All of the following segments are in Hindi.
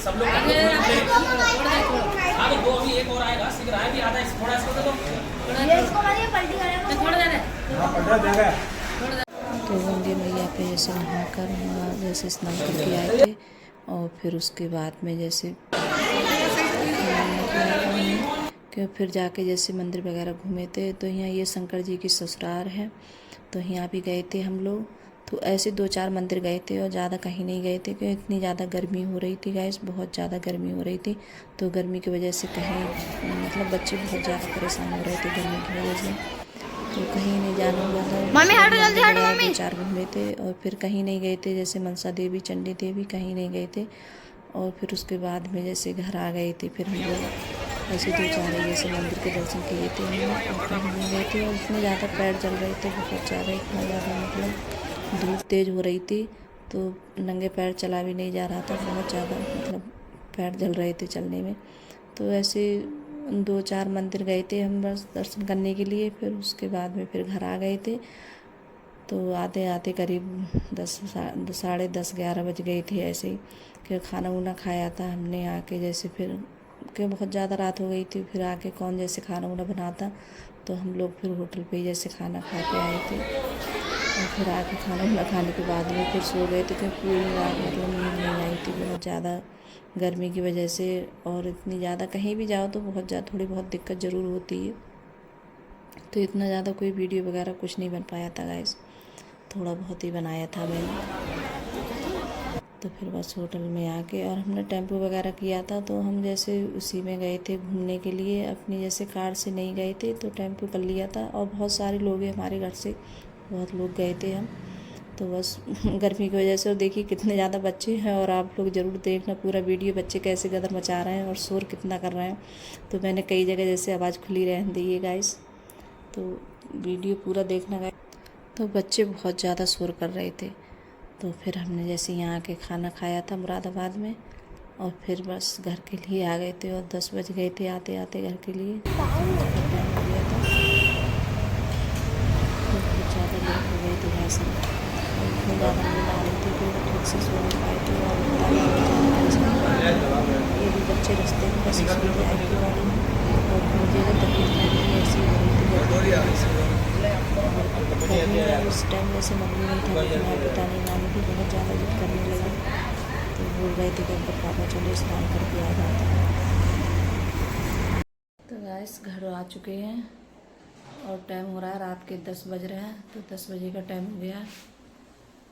सब लोग दो अभी एक और आएगा शीघ्र आए भी आधा थोड़ा इसको दे दो तो गंगे मैया पे जैसे नहाकर जैसे स्नान करके आए थे और फिर उसके बाद में जैसे कि फिर जाके जैसे मंदिर वगैरह घूमे थे। तो यहाँ ये शंकर जी की ससुराल है, तो यहाँ भी गए थे हम लोग। तो ऐसे 2-4 मंदिर गए थे और ज़्यादा कहीं नहीं गए थे क्योंकि इतनी ज़्यादा गर्मी हो रही थी गाइस, बहुत ज़्यादा गर्मी हो रही थी। तो गर्मी की वजह से कहीं मतलब बच्चे बहुत ज़्यादा परेशान हो रहे थे गर्मी की वजह से, तो कहीं नहीं जाना हुआ था। 2-4 घूमे थे और फिर कहीं नहीं गए थे, जैसे मनसा देवी, चंडी देवी कहीं नहीं गए थे। और फिर उसके बाद में जैसे घर आ गए थे। फिर हम लोग ऐसे 2-4 जैसे मंदिर के दर्शन किए थे और कहीं नहीं गए थे। और इतने ज़्यादा पैर जल रहे थे, बहुत ज़्यादा, इतना ज़्यादा मतलब धूप तेज़ हो रही थी तो नंगे पैर चला भी नहीं जा रहा था, बहुत ज़्यादा मतलब पैर जल रहे थे चलने में। तो ऐसे 2-4 मंदिर गए थे हम बस दर्शन करने के लिए। फिर उसके बाद में फिर घर आ गए थे। तो आते आते करीब 10 साढ़े 10-11 बज गए थे ऐसे ही, कि खाना वाना खाया था हमने आके। जैसे फिर कि बहुत ज़्यादा रात हो गई थी, फिर आके कौन जैसे खाना वाना बनाता, तो हम लोग फिर होटल पे जैसे खाना खा के आए थे। और फिर आके खाना वाना खाने के बाद में फिर सो गए थे क्योंकि पूरी रात मतलब नींद नहीं आई थी बहुत ज़्यादा गर्मी की वजह से। और इतनी ज़्यादा कहीं भी जाओ तो बहुत ज़्यादा थोड़ी बहुत दिक्कत ज़रूर होती है। तो इतना ज़्यादा कोई वीडियो वगैरह कुछ नहीं बन पाया था गाइस, थोड़ा बहुत ही बनाया था मैंने। तो फिर बस होटल में आके और हमने टेम्पो वगैरह किया था, तो हम जैसे उसी में गए थे घूमने के लिए। अपनी जैसे कार से नहीं गए थे तो टेम्पो कर लिया था। और बहुत सारे लोग हैं हमारे घर से, बहुत लोग गए थे हम। तो बस गर्मी की वजह से, और देखिए कितने ज़्यादा बच्चे हैं। और आप लोग ज़रूर देखना पूरा वीडियो, बच्चे कैसे गदर मचा रहे हैं और शोर कितना कर रहे हैं। तो मैंने कई जगह जैसे आवाज़ खुली रहने दी है गाइस, तो वीडियो पूरा देखना गाइस। तो बच्चे बहुत ज़्यादा शोर कर रहे थे। तो फिर हमने जैसे यहाँ आके खाना खाया था मुरादाबाद में और फिर बस घर के लिए आ गए थे। और 10 बज गए थे आते आते घर के लिए, टाइम हो गया था। तो बहुत ज़्यादा लेट हो गए थे ऐसे, और इतनी ज़्यादा नींद आ रही थी कि ठीक से सो नहीं पाए थे। और ये भी बच्चे रास्ते में बस सो गए थे गाड़ी में। और मुझे तो तकलीफ नहीं ऐसी हो रही थी उस टाइम। जैसे मम्मी नहीं था, लेकिन पिता नहीं, नानी भी बहुत ज़्यादा जिद करने लगी। तो बोल रहे थे कि अब पापा चलो स्नान करके आ जाते हैं। तो गाइस घर आ चुके हैं और टाइम हो रहा है रात के 10 बज रहे हैं। तो 10 बजे का टाइम हो गया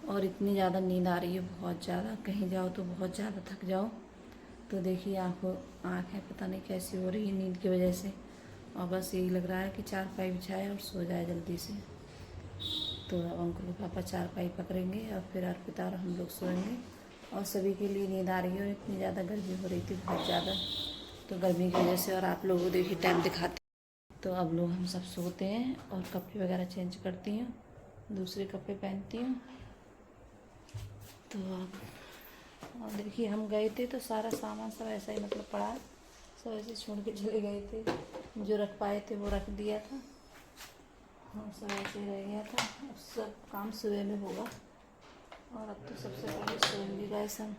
और इतनी ज़्यादा नींद आ रही है, बहुत ज़्यादा। कहीं जाओ तो बहुत ज़्यादा थक जाओ। तो देखिए आँखें पता नहीं कैसी हो रही है नींद की वजह से। और बस यही लग रहा है कि चारपाई बिछाए और सो जाए जल्दी से। तो अब अंकल पापा चारपाई पकड़ेंगे और फिर अर्पिता और हम लोग सोएंगे। और सभी के लिए नींद आ रही है और इतनी ज़्यादा गर्मी हो रही थी, बहुत ज़्यादा। तो गर्मी की वजह से, और आप लोगों को देखिए टाइम दिखाते। तो अब लोग हम सब सोते हैं और कपड़े वगैरह चेंज करती हूँ, दूसरे कपड़े पहनती हूँ। तो अब और देखिए हम गए थे तो सारा सामान सब ऐसा ही मतलब पड़ा, सब ऐसे छोड़ के चले गए थे। जो रख पाए थे वो रख दिया था और सब ऐसे रह गया था। अब सब काम सुबह में होगा और अब तो सबसे पहले सोएंगे गाइस हम।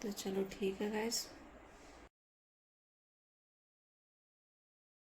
तो चलो ठीक है गाइस।